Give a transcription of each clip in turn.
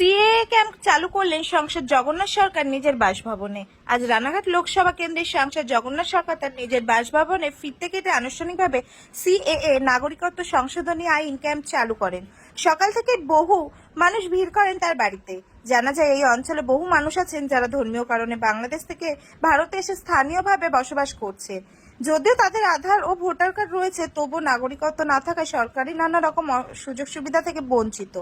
CAA camp চালু করলেন সাংসদ জগন্নাথ সরকার নিজের বাসভবনে। আজ রানাঘাট লোকসভা কেন্দ্রের সাংসদ জগন্নাথ সরকার তার নিজের বাসভবনে ফিতে কেটে আনুষ্ঠানিকভাবে সিএএ নাগরিকত্ব সংশোধনী আইন ক্যাম্প চালু করেন। সকাল থেকে বহু মানুষ ভিড় করেন তার বাড়িতে। জানা যায় এই অঞ্চলে বহু মানুষ আছেন যারা ধর্মীয় কারণে বাংলাদেশ থেকে ভারতে এসে স্থানীয়ভাবে বসবাস করছে। যদিও তাদের আধার ও ভোটার কার্ড রয়েছে, তবুও নাগরিকত্ব না থাকায় সরকারি নানা রকম সুযোগ সুবিধা থেকে বঞ্চিত।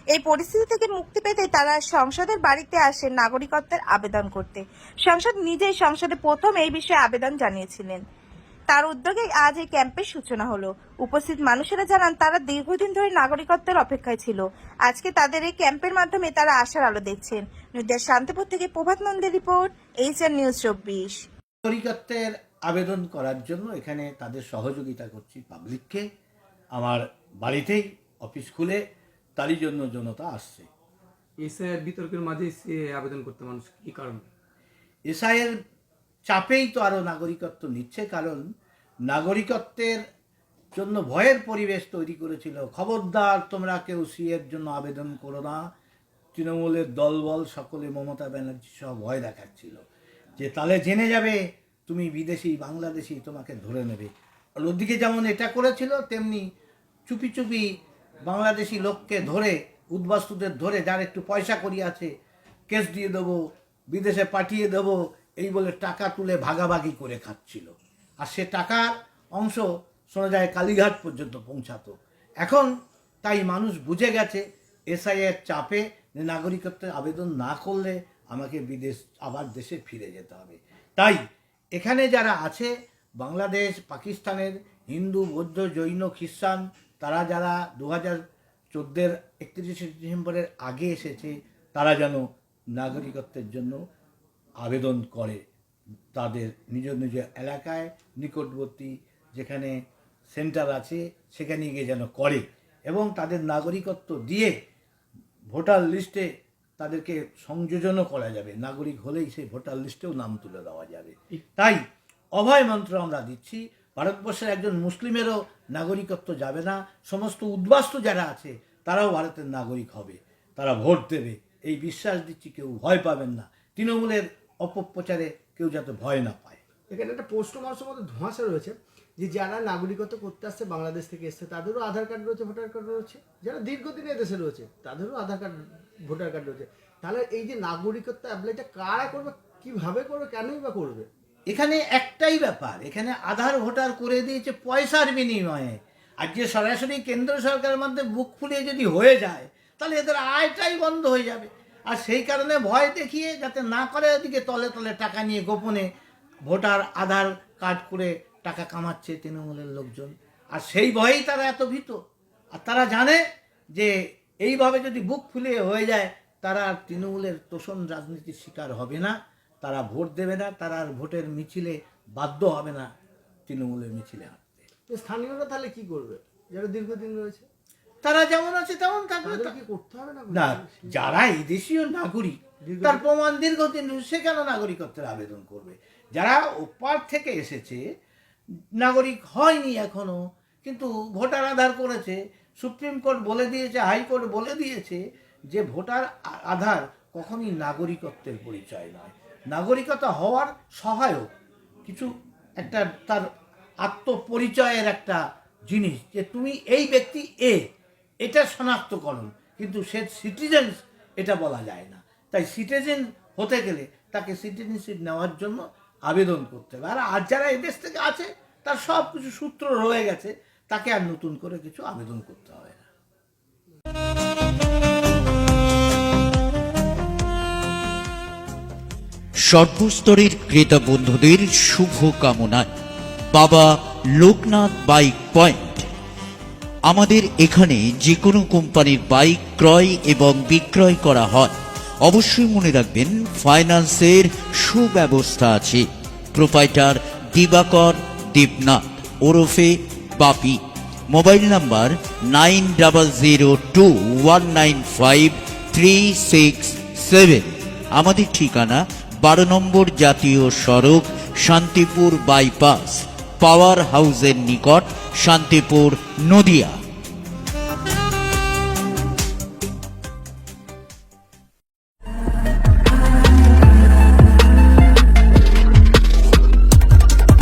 এই পরিস্থিতি থেকে মুক্তি পেতে তারা সংসদের বাড়িতে আসে নাগরিকত্বের আবেদন করতে। সংসদ নিজেই সংসদে প্রথম এই বিষয়ে আবেদন জানিয়েছিলেন। তার উদ্যোগে আজ এই ক্যাম্পের সূচনা হলো। উপস্থিত মানুষেরা জানান তারা দীর্ঘদিন ধরে নাগরিকত্বের অপেক্ষায় ছিল। আজকে তাদের এই ক্যাম্পের মাধ্যমে তারা আশার আলো দেখছেন। নদিয়ার শান্তিপুর থেকে প্রভাত নন্দের রিপোর্ট, এইচএন নিউজ 24। নাগরিকত্বের আবেদন করার জন্য এখানে তাদের সহযোগিতা করছি পাবলিককে। আমার বাড়িতেই অফিস খুলে তারই জন্য জনতা আসছে। এসআইয়ের বিতর্কের মাঝে আবেদন করতে মানুষ কি কারণ? এসআইয়ের চাপেই তো আরও নাগরিকত্ব নিচ্ছে, কারণ নাগরিকত্বের জন্য ভয়ের পরিবেশ তৈরি করেছিল। খবরদার তোমরা কেউ সিএর জন্য আবেদন করো না। তৃণমূলের দলবল সকলে মমতা ব্যানার্জি সহ ভয় দেখাচ্ছিল যে তাহলে জেনে যাবে তুমি বিদেশি, বাংলাদেশি, তোমাকে ধরে নেবে। আর ওদিকে যেমন এটা করেছিল, তেমনি চুপি চুপি বাংলাদেশি লোককে ধরে, উদ্বাস্তুদের ধরে, যার একটু পয়সা করি আছে, কেস দিয়ে দেবো, বিদেশে পাঠিয়ে দেবো, এই বলে টাকা তুলে ভাগাভাগি করে খাচ্ছিল। আর সে টাকার অংশ শোনা যায় কালীঘাট পর্যন্ত পৌঁছাতো। এখন তাই মানুষ বুঝে গেছে এসআইয়ের চাপে যে নাগরিকত্বের আবেদন না করলে আমাকে আবার দেশে ফিরে যেতে হবে। তাই এখানে যারা আছে বাংলাদেশ, পাকিস্তানের হিন্দু, বৌদ্ধ, জৈন, খ্রিস্টান, তারা যারা 2014 31শে ডিসেম্বরের আগে এসেছে, তারা যেন নাগরিকত্বের জন্য আবেদন করে। তাদের নিজ নিজ এলাকায় নিকটবর্তী যেখানে সেন্টার আছে সেখানে গিয়ে যেন করে, এবং তাদের নাগরিকত্ব দিয়ে ভোটার লিস্টে তাদেরকে সংযোজনও করা যাবে। নাগরিক হলেই সেই ভোটার লিস্টেও নাম তুলে দেওয়া যাবে। তাই অভয় মন্ত্র আমরা দিচ্ছি। ভারতবর্ষের একজন মুসলিমেরও নাগরিকত্ব যাবে না। সমস্ত উদ্বাস্তু যারা আছে তারাও ভারতের নাগরিক হবে, তারা ভোট দেবে, এই বিশ্বাস দিচ্ছি। কেউ ভয় পাবেন না। তৃণমূলের অপপ্রচারে কেউ যাতে ভয় না পায়। এখানে একটা প্রশ্ন মানুষের মধ্যে ধোঁয়াশা রয়েছে যে যারা নাগরিকত্ব করতে আসছে, বাংলাদেশ থেকে এসছে, তাদেরও আধার কার্ড রয়েছে, ভোটার কার্ড রয়েছে। যারা দীর্ঘদিন এদেশে রয়েছে তাদেরও আধার কার্ড, ভোটার কার্ড রয়েছে। তাহলে এই যে নাগরিকত্ব অ্যাপ্লাইটা কারা করবে, কিভাবে করবে, কেনই বা করবে? এখানে একটাই ব্যাপার, এখানে আধার ভোটার করে দিয়েছে পয়সার বিনিময়ে। আর যে সরাসরি কেন্দ্র সরকারের মধ্যে বুক ফুলিয়ে যদি হয়ে যায়, তাহলে এদের আয়টাই বন্ধ হয়ে যাবে। আর সেই কারণে ভয় দেখিয়ে যাতে না করে, ওদিকে তলে তলে টাকা নিয়ে গোপনে ভোটার আধার কার্ড করে টাকা কামাচ্ছে তৃণমূলের লোকজন। আর সেই ভয়েই তারা এত ভীত। আর তারা জানে যে এইভাবে যদি বুক ফুলিয়ে হয়ে যায়, তারা আর তৃণমূলের তোষণ রাজনীতির শিকার হবে না, তারা ভোট দেবে না, তারা আর ভোটের মিছিলে বাধ্য হবে না তৃণমূলের মিছিলে হাঁটতে। তো স্থানীয়রা তাহলে কি করবে যারা দীর্ঘদিন রয়েছে? তারা যেমন আছে তেমন থাকবে। কি করতে হবে না, যারা এই দেশীয় নাগরিক, তার প্রমাণ দীর্ঘদিন, সে কেন নাগরিকত্বের আবেদন করবে? যারা ওপার থেকে এসেছে, নাগরিক হয়নি এখনো, কিন্তু ভোটার আধার করেছে, সুপ্রিম কোর্ট বলে দিয়েছে, হাইকোর্ট বলে দিয়েছে যে ভোটার আধার কখনই নাগরিকত্বের পরিচয় নয়, নাগরিকতা হওয়ার সহায়ক কিছু একটা তার আত্মপরিচয়ের একটা জিনিস, যে তুমি এই ব্যক্তি এ, এটা শনাক্তকরণ, কিন্তু সে সিটিজেন এটা বলা যায় না। তাই সিটিজেন হতে গেলে তাকে সিটিজেনশিপ নেওয়ার জন্য আবেদন করতে হবে। আর যারা এদেশ থেকে আছে তার সব কিছু সূত্র রয়ে গেছে, তাকে আর নতুন করে কিছু আবেদন করতে হবে না। সর্বস্তরের ক্রেতা বন্ধুদের শুভ কামনায় বাবা লোকনাথ বাইক পয়েন্ট। আমাদের এখানে যে কোনো কোম্পানির বাইক ক্রয় এবং বিক্রয় করা হয়। অবশ্যই মনে রাখবেন ফাইন্যান্সের সুব্যবস্থা আছে। প্রোপাইটার দিবাকর দেবনাথ ওরফে বাপি। Mobile number 9002195367। আমাদের ঠিকানা 12 নম্বর জাতীয় সড়ক, শান্তিপুর বাইপাস, পাওয়ার হাউসের নিকট, শান্তিপুর, নদিয়া।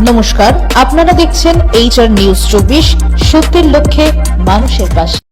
নমস্কার, আপনারা দেখছেন HR নিউজ 24, সত্যের লক্ষ্যে মানুষের পাশে।